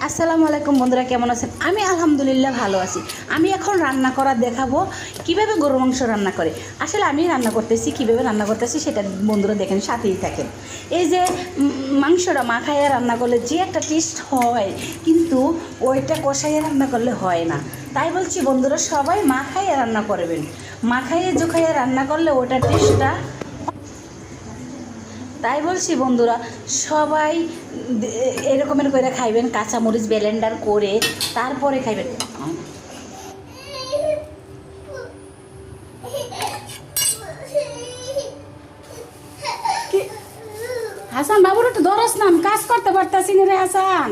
আসসালামু আলাইকুম বন্ধুরা, কেমন আছেন? আমি আলহামদুলিল্লাহ ভালো আছি। আমি এখন রান্না করা দেখাবো কিভাবে গরু মাংস রান্না করে। আসলে আমি রান্না করতেছি, কিভাবে রান্না করতেছি সেটা বন্ধুরা দেখেন, সাথেই থাকেন। এই যে মাংসটা মাখাইয়া রান্না করলে যে একটা টেস্ট হয়, কিন্তু ওইটা কষাইয়া রান্না করলে হয় না। তাই বলছি বন্ধুরা, সবাই মাখাইয়া রান্না করবেন। মাখাইয়া জোখাইয়া রান্না করলে ওটার টেস্টটা, তাই বলছি বন্ধুরা, সবাই এরকমের করে খাইবেন, কাঁচামরিচ ব্লেন্ডার করে তারপরে খাইবেন। হাসান বাবুর একটু ধরস না, আমি কাজ করতে পারতাছি না রে হাসান।